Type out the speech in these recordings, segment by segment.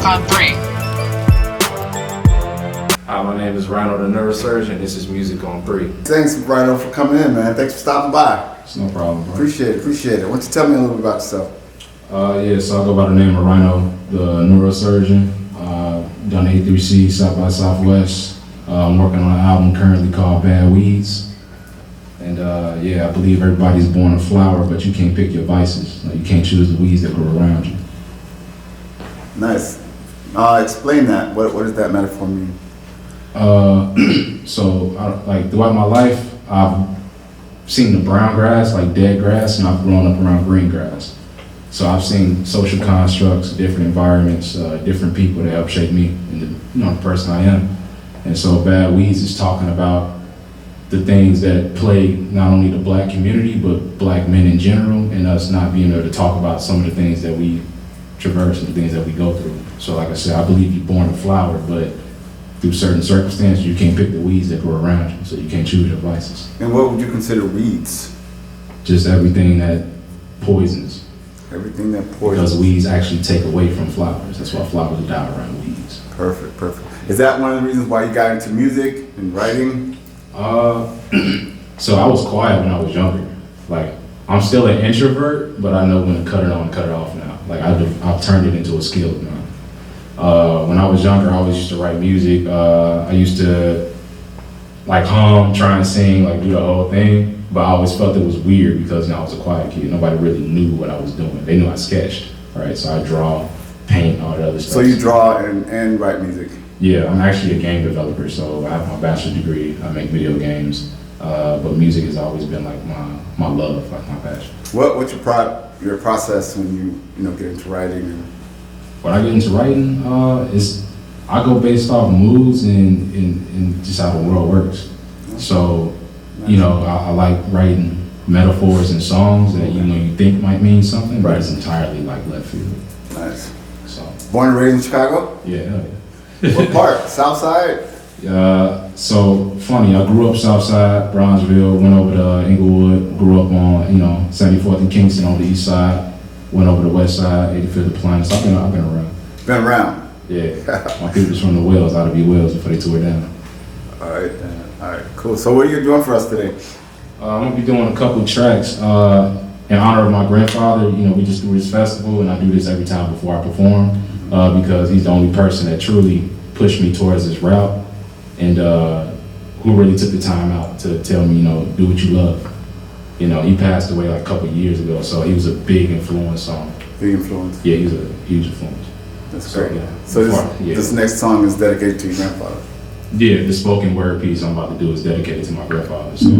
Musicon3. Hi, my name is Rhino The Neurosurgeon. This is Musicon3. Thanks, Rhino, for coming in, man. Thanks for stopping by. It's no problem, bro. Appreciate it. Why don't you tell me a little bit about yourself? So I go by the name of Rhino The Neurosurgeon. Done A3C, South by Southwest. I'm working on an album currently called Bad Weeds. And I believe everybody's born a flower, but you can't pick your vices. You can't choose the weeds that grow around you. Nice. Explain that. What does that metaphor mean? Throughout my life, I've seen the brown grass, like dead grass, and I've grown up around green grass. So I've seen social constructs, different environments, different people that help shape me into the person I am. And so Bad Weeds is talking about the things that plague not only the black community, but black men in general, and us not being able to talk about some of the things that we traverse and the things that we go through. So like I said, I believe you're born a flower, but through certain circumstances, you can't pick the weeds that grow around you, so you can't choose your vices. And what would you consider weeds? Just everything that poisons. Everything that poisons. Because weeds actually take away from flowers. That's why flowers die around weeds. Perfect. Is that one of the reasons why you got into music and writing? So I was quiet when I was younger. Like, I'm still an introvert, but I know when to cut it on and cut it off now. Like, I've turned it into a skill now. When I was younger, I always used to write music. I used to hum, try and sing, do the whole thing. But I always felt it was weird because I was a quiet kid. Nobody really knew what I was doing. They knew I sketched, right? So I draw, paint, all that other stuff. So you draw and write music? Yeah, I'm actually a game developer. So I have my bachelor's degree. I make video games. But music has always been my love, my passion. What's your process when you get into writing? When I get into writing, I go based off moods and just how the world works. So, I like writing metaphors and songs that you think might mean something, but it's entirely left field. Nice. So. Born and raised in Chicago? Yeah, hell yeah. What part? South Side? So funny, I grew up Southside, Bronzeville, went over to Inglewood, grew up on, 74th and Kingston on the east side, went over to the west side, 85th Appliance. I've been around. Been around? Yeah. My people's from the Wells, out of be Wells before they tore it down. All right, cool. So what are you doing for us today? I'm gonna be doing a couple tracks in honor of my grandfather. We just do this festival, and I do this every time before I perform because he's the only person that truly pushed me towards this route. And who really took the time out to tell me, do what you love. He passed away a couple of years ago, so he was a big influence on me. Big influence? Yeah, he was a huge influence. That's great. So this next song is dedicated to your grandfather? Yeah, the spoken word piece I'm about to do is dedicated to my grandfather. So.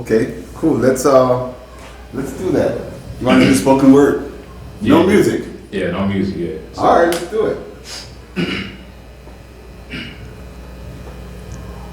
Okay, cool. Let's do that. You want to do the spoken word? Yeah. No music? Yeah, no music, yeah. So. All right, let's do it.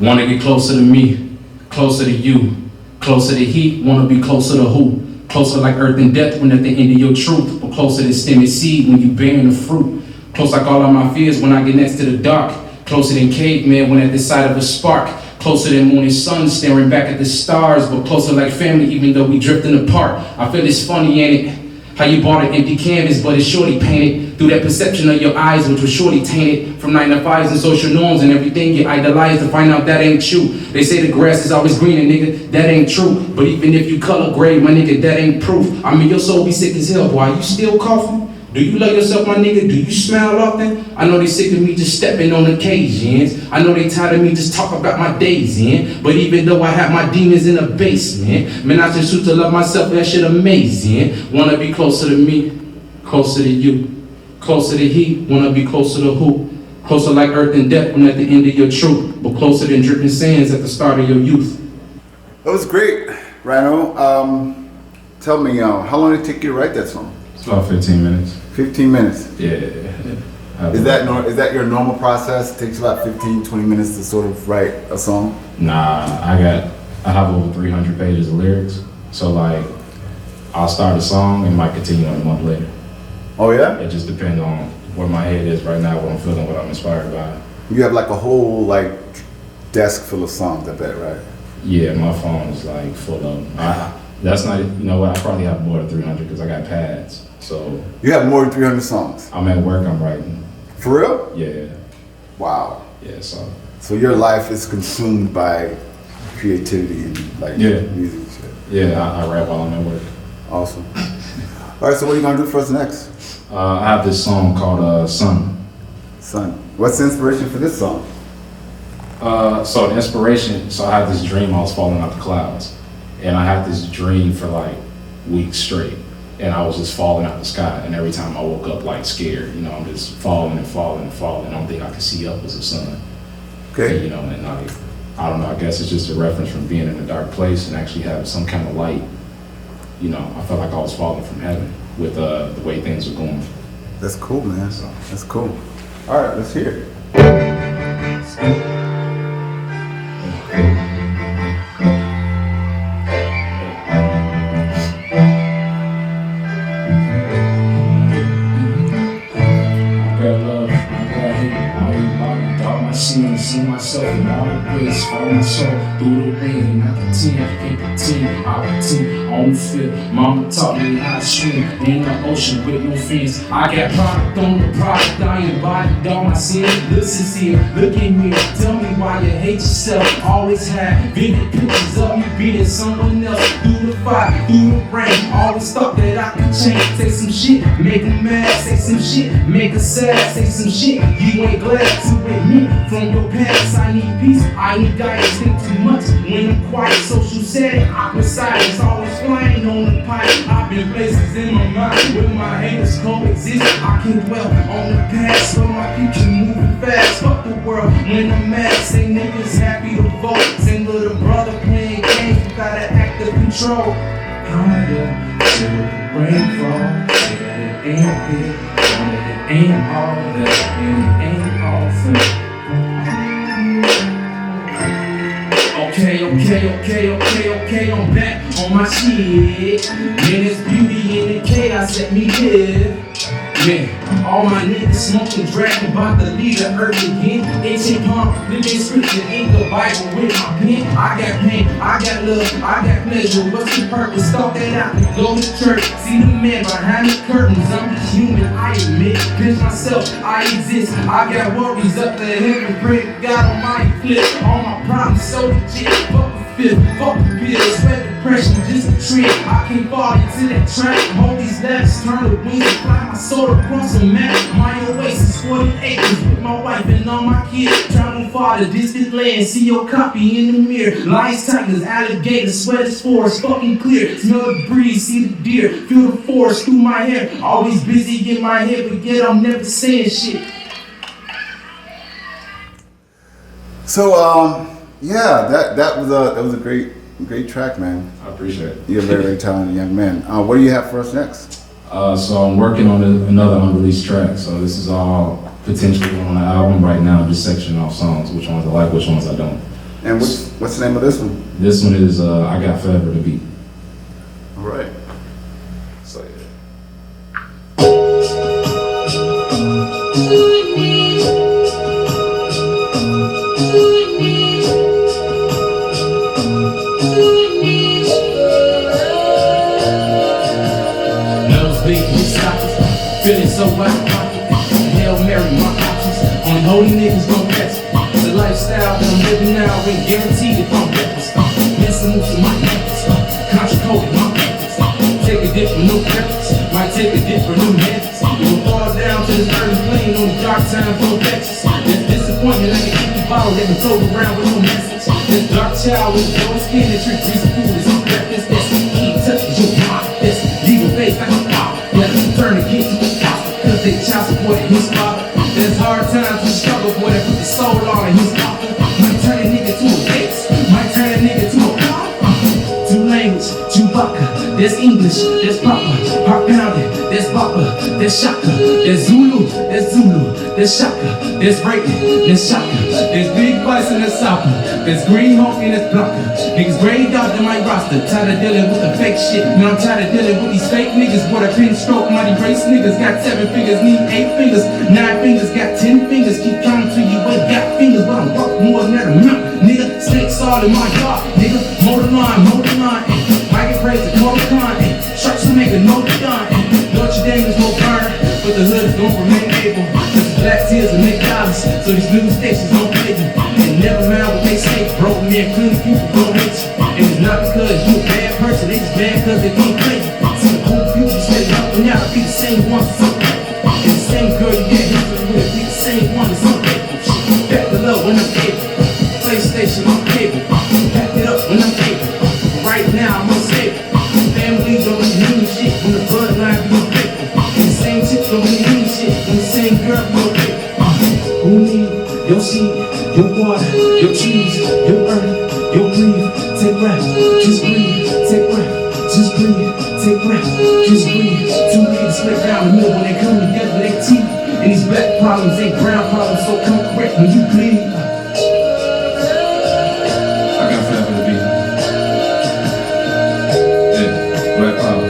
Wanna get closer to me, closer to you, closer to heat, wanna be closer to who? Closer like earth and death when at the end of your truth, but closer than stem and seed when you bearing the fruit. Close like all of my fears when I get next to the dark, closer than caveman when at the sight of a spark, closer than moon and sun staring back at the stars, but closer like family even though we drifting apart. I feel it's funny, ain't it? How you bought an empty canvas, but it's surely painted through that perception of your eyes, which was surely tainted from 9 to 5s and social norms and everything you idolize to find out that ain't you. They say the grass is always greener, nigga, that ain't true. But even if you color grade, my nigga, that ain't proof. I mean, your soul be sick as hell, boy. You still coughing? Do you love yourself, my nigga? Do you smile often? I know they sick of me just stepping on occasions. I know they tired of me just talk about my days in. But even though I have my demons in the basement, man, I just choose to love myself, that shit amazing. Wanna be closer to me, closer to you, closer to he, wanna be closer to who? Closer like earth and death when at the end of your truth, but closer than dripping sands at the start of your youth. That was great, Rhino. Tell me, how long did it take you to write that song? It's about 15 minutes. 15 minutes? Yeah. Is that your normal process? It takes about 15, 20 minutes to sort of write a song? Nah, I have over 300 pages of lyrics. So I'll start a song and might continue on a month later. Oh yeah? It just depends on where my head is right now, what I'm feeling, what I'm inspired by. You have a whole desk full of songs, I bet, right? Yeah, my phone is full of them. That's not, you know what, I probably have more than 300 because I got pads. So You have more than 300 songs? I'm at work, I'm writing. For real? Yeah. Wow. Yeah, So your life is consumed by creativity and like music and shit. Yeah, I rap while I'm at work. Awesome. All right, so what are you gonna do for us next? I have this song called Sun. Son, what's the inspiration for this song? So the inspiration, so I had this dream I was falling out the clouds. And I had this dream for like weeks straight. And I was just falling out the sky. And every time I woke up like scared, you know, I'm just falling and falling and falling. The only thing I could see up was the sun. Okay. And, you know, and like, I don't know, I guess it's just a reference from being in a dark place and actually having some kind of light. You know, I felt like I was falling from heaven with the way things were going. That's cool, man. That's cool. All right, let's hear it. See myself in all the ways, follow my soul through the rain. I can't pretend, I pretend, on the field. Mama taught me how to swim in the ocean with no fins. I got product on the product, I embodied all my sin. Look sincere, look at me, tell me why you hate yourself. Always have vivid pictures of me being someone else. Through the fire, through the rain, always thought that I could change. Say some shit, make them mad, say some shit, make us sad, say some shit. You ain't glad to admit me from your past. I need peace, I need guidance, think too much when I'm quiet. Social setting, awkward silence, always flying on the pipe. I've been places in my mind where my haters coexist. I can dwell on the past, but my future moving fast. Fuck the world when I'm mad, say niggas happy to vote. Say little brother playing games, you gotta act the control. Kinda till the rainfall, say that it ain't big, that it ain't all that, and it ain't all fair. Okay, I'm back on my shit. Man, there's beauty in the chaos that me live. Man, all my niggas smoking, dragging, about to leave the earth again. Ancient palm, living scripture, in the Bible with my pen. I got pain, I got love, I got pleasure. What's the purpose? Thought that I could go to church. See the man behind the curtains. I'm just human, I admit. Pinch myself, I exist. I got worries up to heaven. Pray to God Almighty flip. All my problems so legit. Fuck the fifth, fuck the pills, sweat depression, just a trick. I can't fall into that trap. Hold these levers, turn the wings, and fly my soul across the map. My oasis, 40 acres with my wife and all my kids. Travel far to distant land, see your copy in the mirror. Lions, tigers, alligators, sweat is forest, fucking clear. Smell the breeze, see the deer, feel the forest through my hair. Always busy in my head, but yet I'm never saying shit. So, yeah, that was a great track, man. I appreciate it. You're a very, very talented young man. What do you have for us next? So I'm working on another unreleased track. So this is all potentially on the album right now. I'm just sectioning off songs, which ones I like, which ones I don't. And what's the name of this one? This one is I Got Forever to Beat. All right. So yeah. Feeling so out of pocket. Hail Mary, my options. Only holy niggas gon' catch it. The lifestyle that I'm living now ain't guaranteed if I'm reckless. Missing moves in my necklace. Contra coded my necklace. Take a dip for new preference. Might take a dip for new methods. We'll fall down to this early plane on the dark time for Texas. There's disappointment like an empty bottle that been thrown around with no message. This dark child with no skin and trick greasy food is on breakfast. That's eating touches your mouth. That's legal face like a pop. Yeah, turn to get to the top. Cause they child supported his father. There's hard times to struggle, boy, that put the soul on in his father. Might turn a nigga to a base. Might turn a nigga to a pop. Two language, Chewbacca. There's English, there's Papa. Pop pounded, there's Papa. There's Shaka, there's Zulu, there's Shaka. There's Breaking, there's Shaka. There's Big Bice and there's Soccer. There's Green Hawk and there's Blocker. Niggas graved out in my roster. Tired of dealing with the fake shit. Now I'm tired of dealing with these fake niggas. Boy, the pin stroke, mighty race niggas. Got 7 fingers, need 8 fingers. 9 fingers, got 10 fingers. Keep counting till you ain't got fingers. But I'm worth more than that amount. Nigga, snakes all in my yard. Nigga, motor line. Might get praised. nigga, no done. Notre Dame is no burn, but the hood is gon' remain able. Cause the black tears will make dollars, so these news stations don't play you. And never mind what they say, broke man, clearly people gon' hate you. And it's not because you a bad person, they just mad cause they can't play you. See the cool people steady helping out, be the same ones as some people. And the same girl you get history with, be the same one as some people. Back the love when I'm able, PlayStation on cable. Pack it up when I'm able, right now I'm unstable. Family don't really mean shit when the bloodline be unfaithful. And the same chick don't really mean shit when the same girl be unfaithful. Who need your seed, your water, your trees, your earth, your breathe, take breath, just breathe, take breath, just breathe, take breath, just breathe. Two niggas split down the middle when they come together, they teeth. And these black problems ain't brown problems, so come correct when you bleed. I got forever to be. Yeah, black problem.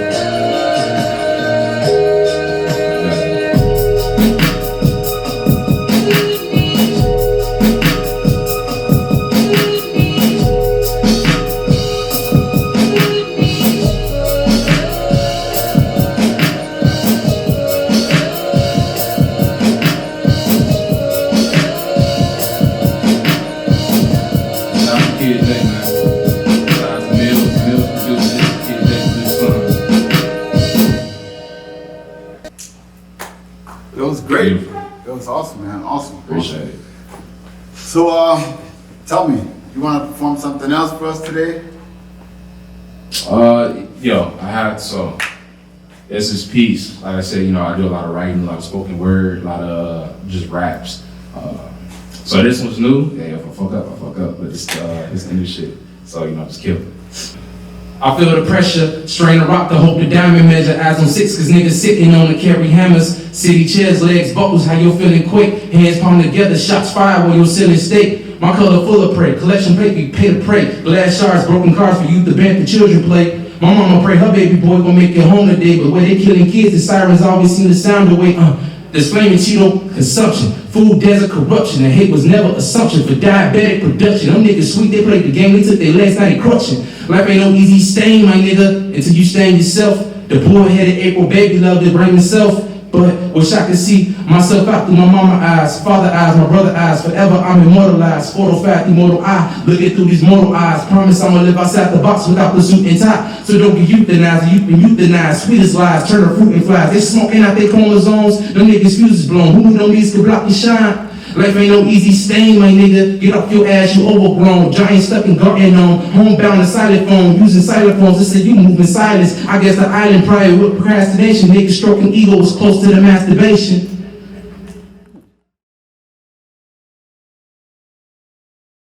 It was great. It was awesome, man. Awesome. Appreciate it. So, tell me, you want to perform something else for us today? Yo, I had, so, this is piece. Like I said, you know, I do a lot of writing, a lot of spoken word, a lot of just raps. So this one's new. Yeah, if I fuck up, I fuck up. But it's the new shit. So, you know, just kill it. I feel the pressure, strain the rock to hope the diamond measure. Eyes on six, cause niggas sitting on the carry hammers. City chairs, legs, buckles, how you feeling quick. Hands palm together, shots fired while you're still in state. My color full of prey, collection plate, we pay to pray. Glass shards, broken cars for youth, the band for children play. My mama pray her baby boy gon' make it home today. But where they killing kids, the sirens always seem to sound away. Disclaiming Cheeto consumption, food desert corruption, and hate was never assumption for diabetic production. Them niggas sweet, they played the game, they took their last night and crushing. Life ain't no easy stain, my nigga, until you stain yourself. The poor-headed April baby love to bring himself. But wish I could see myself out through my mama eyes, father eyes, my brother eyes. Forever I'm immortalized, photo immortal eye. Looking through these mortal eyes, promise I'ma live outside the box without the suit and tie. So don't get euthanized, you've been euthanized. Sweetest lies, turn to fruit and flies. They smoking out their chromosomes, them niggas fuses blown. Who knew them niggas could block your shine? Life ain't no easy stain, my nigga. Get off your ass, you overgrown. Giant stuck in garden on. Homebound and silent phone. Using silent phones. They say you moving silence. I guess the island prior with procrastination. Niggas stroking ego was close to the masturbation.